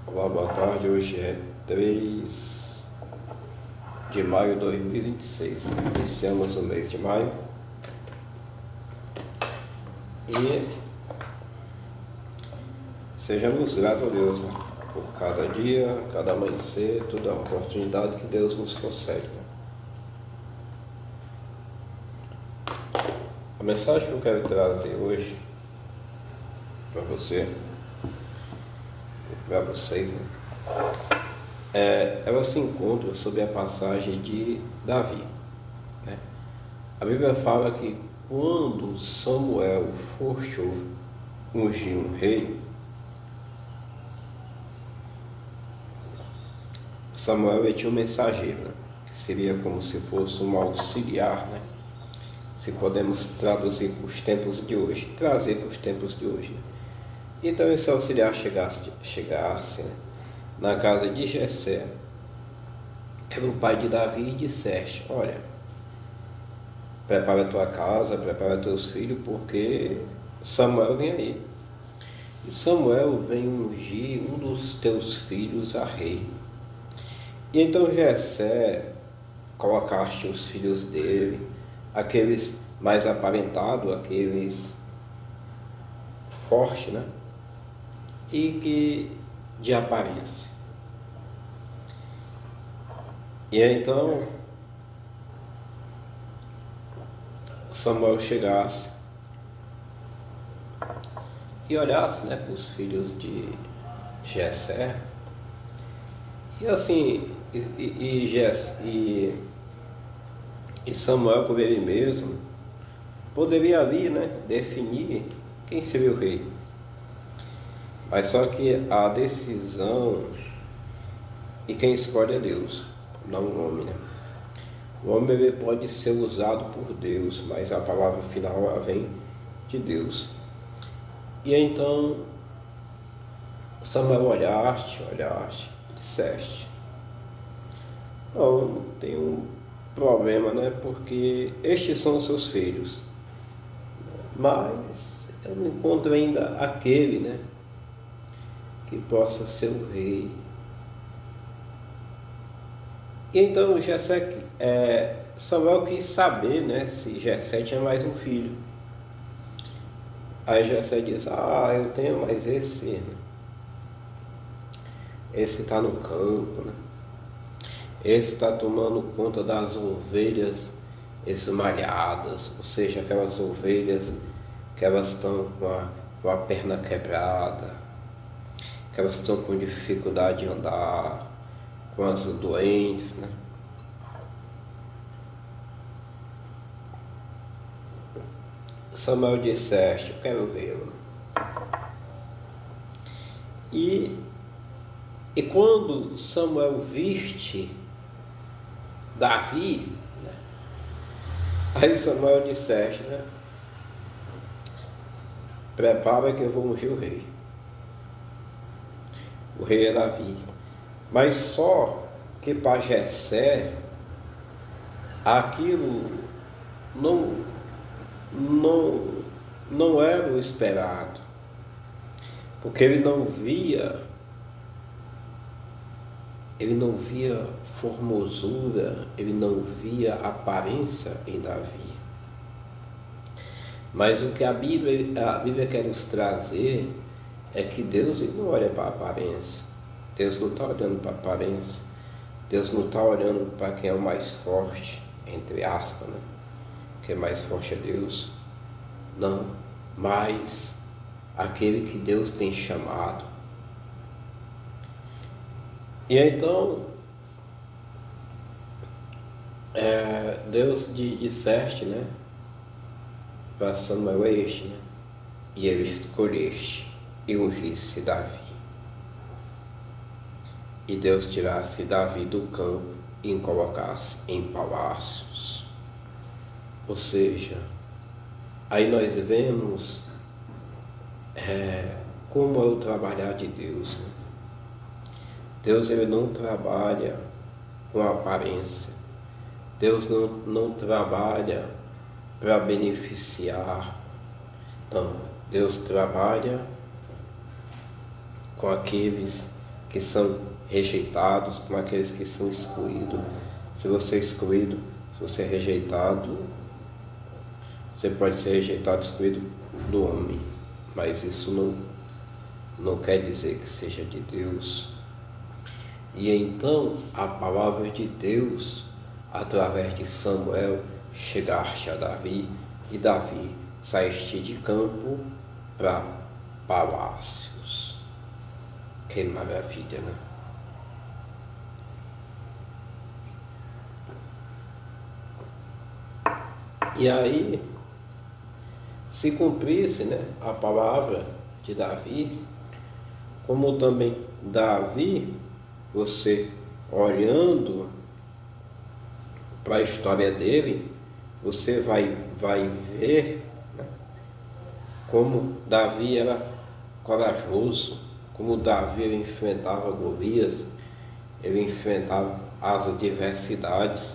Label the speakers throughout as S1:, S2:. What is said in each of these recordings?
S1: Olá, boa tarde. Hoje é 3 de maio de 2026. Iniciamos o mês de maio e sejamos gratos a Deus, né? Por cada dia, cada amanhecer, toda a oportunidade que Deus nos concede, né? A mensagem que eu quero trazer hoje para vocês, né? Ela se encontra sobre a passagem de Davi, né? A Bíblia fala que quando Samuel for ungir um rei, Samuel tinha um mensageiro, né? Que seria como se fosse um auxiliar, né? Se podemos traduzir para os tempos de hoje, trazer para os tempos de hoje, né? Então esse auxiliar chegasse, né, na casa de Jessé, que era o pai de Davi, e disseste: olha, prepara a tua casa, prepara teus filhos, porque Samuel vem aí. E Samuel vem ungir um dos teus filhos a rei. E então Jessé colocaste os filhos dele, aqueles mais aparentados, aqueles fortes, né? E que de aparência. E então Samuel chegasse e olhasse, né, para os filhos de Jessé, e assim, e Samuel por ele mesmo poderia ali, né, definir quem seria o rei. Mas só que a decisão e quem escolhe é Deus, não o homem, né? O homem ele pode ser usado por Deus, mas a palavra final ela vem de Deus. E então Samuel olhaste, disseste: não tem um problema, né? Porque estes são os seus filhos, mas eu não encontro ainda aquele, né, que possa ser o rei. E então Samuel quis saber, né, se Jessé tinha mais um filho. Aí Jessé diz: eu tenho, mas esse está no campo, né? Esse está tomando conta das ovelhas esmalhadas, ou seja, aquelas ovelhas que elas estão com a perna quebrada, que elas estão com dificuldade de andar, com as doentes, né? Samuel disseste: eu quero vê-lo. E quando Samuel viste Davi, né? Aí Samuel disseste, né? Prepara que eu vou ungir o rei. O rei é Davi. Mas só que para Jessé aquilo não era o esperado, porque ele não via formosura, ele não via aparência em Davi. Mas o que a Bíblia quer nos trazer é que Deus ele não olha para a aparência. Deus não está olhando para a aparência. Deus não está olhando para quem é o mais forte, entre aspas, né? Quem é mais forte é Deus. Não, mas aquele que Deus tem chamado. E então Deus disseste, né, para Samuel: né? E ele escolheste e ungisse Davi. E Deus tirasse Davi do campo e o colocasse em palácios. Ou seja, aí nós vemos como é o trabalhar de Deus, né? Deus ele não trabalha com aparência. Deus não trabalha para beneficiar. Não, Deus trabalha com aqueles que são rejeitados, como aqueles que são excluídos. Se você é excluído, se você é rejeitado, você pode ser rejeitado, excluído do homem, mas isso não quer dizer que seja de Deus. E então a palavra de Deus, através de Samuel, chegaste a Davi, e Davi saíste de campo para palácios. Que maravilha, né? E aí, se cumprisse, né, a palavra de Davi, como também Davi, você olhando para a história dele, você vai ver, né, como Davi era corajoso, como Davi ele enfrentava Golias, ele enfrentava as adversidades.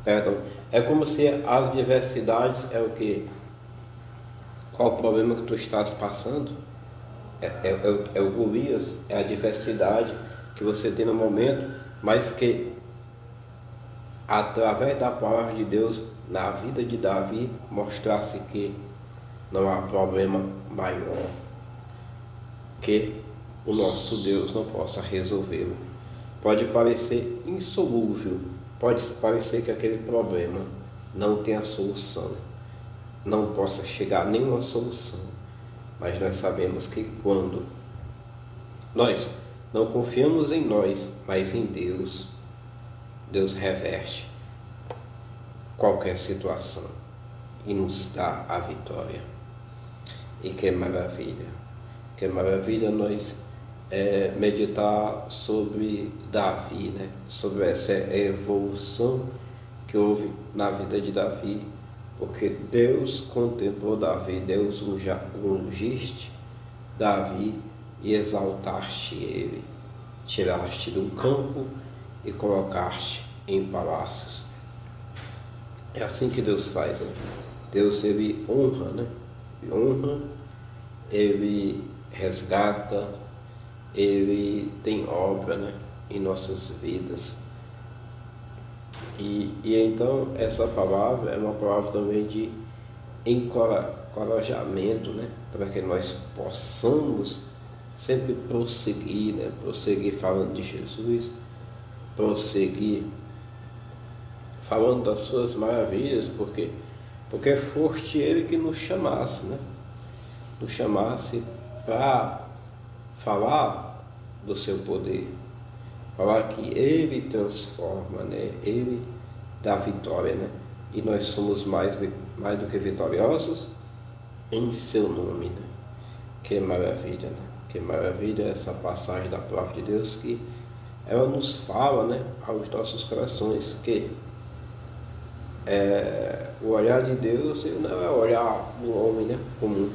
S1: Perdão. É como se as diversidades é o que? Qual o problema que tu estás passando? É o Golias, é a diversidade que você tem no momento, mas que através da palavra de Deus na vida de Davi mostrasse que não há problema maior que o nosso Deus não possa resolvê-lo. Pode parecer insolúvel, pode parecer que aquele problema não tenha solução, não possa chegar a nenhuma solução, mas nós sabemos que quando nós não confiamos em nós, mas em Deus, Deus reverte qualquer situação e nos dá a vitória. E que maravilha nós meditar sobre Davi, né? Sobre essa evolução que houve na vida de Davi, porque Deus contemplou Davi, Deus ungiste Davi e exaltaste ele, tiraste do campo e colocaste em palácios. É assim que Deus faz, né? Deus ele honra, né? Ele honra, ele resgata, ele tem obra, né, em nossas vidas. E então essa palavra é uma palavra também de encorajamento, né, para que nós possamos sempre prosseguir, né, prosseguir falando de Jesus, prosseguir falando das suas maravilhas, porque foste ele que nos chamasse, né, nos chamasse para falar do seu poder, falar que ele transforma, né? Ele dá vitória, né? E nós somos mais do que vitoriosos em seu nome, né? Que maravilha, né? Que maravilha essa passagem da palavra de Deus, que ela nos fala, né, aos nossos corações que o olhar de Deus ele não é o olhar do homem, né, comum.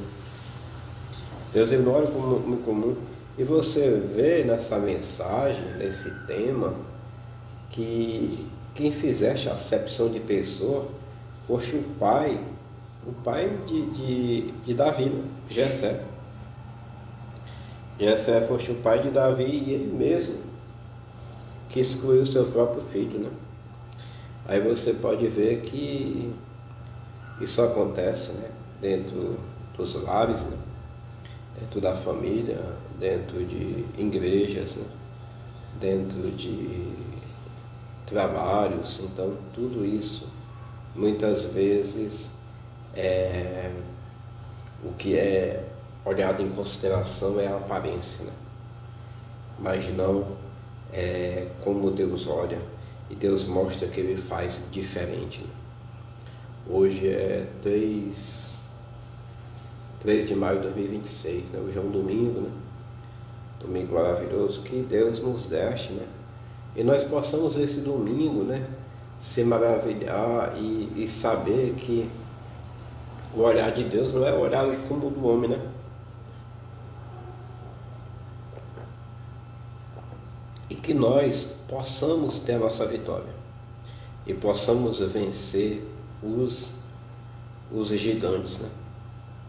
S1: Deus ele não olha como um comum. E você vê nessa mensagem, nesse tema, que quem fizesse a acepção de pessoa fosse o pai de Davi, né? Jessé. Jessé fosse o pai de Davi e ele mesmo que excluiu o seu próprio filho, né? Aí você pode ver que isso acontece, né, dentro dos lares, né, dentro da família, dentro de igrejas, né, dentro de trabalhos. Então tudo isso muitas vezes o que é olhado em consideração é a aparência, né? Mas não como Deus olha, e Deus mostra que Ele faz diferente, né? Hoje é 3 de maio de 2026, né? Hoje é um domingo, né? Domingo maravilhoso que Deus nos deste, né? E nós possamos esse domingo, né, se maravilhar e saber que o olhar de Deus não é o olhar como o do homem, né? E que nós possamos ter a nossa vitória e possamos vencer os gigantes, né?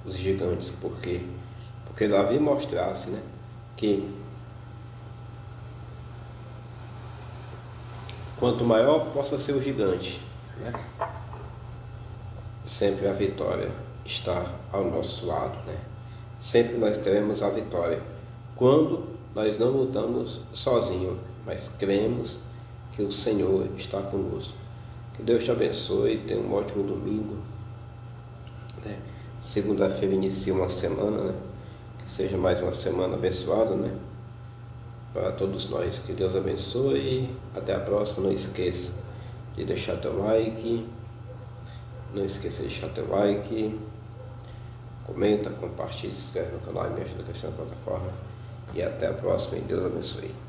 S1: Os gigantes, porque Davi mostrasse, né, que quanto maior possa ser o gigante, né? Sempre a vitória está ao nosso lado, né? Sempre nós teremos a vitória quando nós não lutamos sozinhos, mas cremos que o Senhor está conosco. Que Deus te abençoe, tenha um ótimo domingo, né? Segunda-feira inicia uma semana, né? Que seja mais uma semana abençoada, né? Para todos nós. Que Deus abençoe e até a próxima. Não esqueça de deixar teu like, não esqueça de deixar teu like, comenta, compartilha, se inscreve no canal e me ajuda a crescer na plataforma. E até a próxima e Deus abençoe.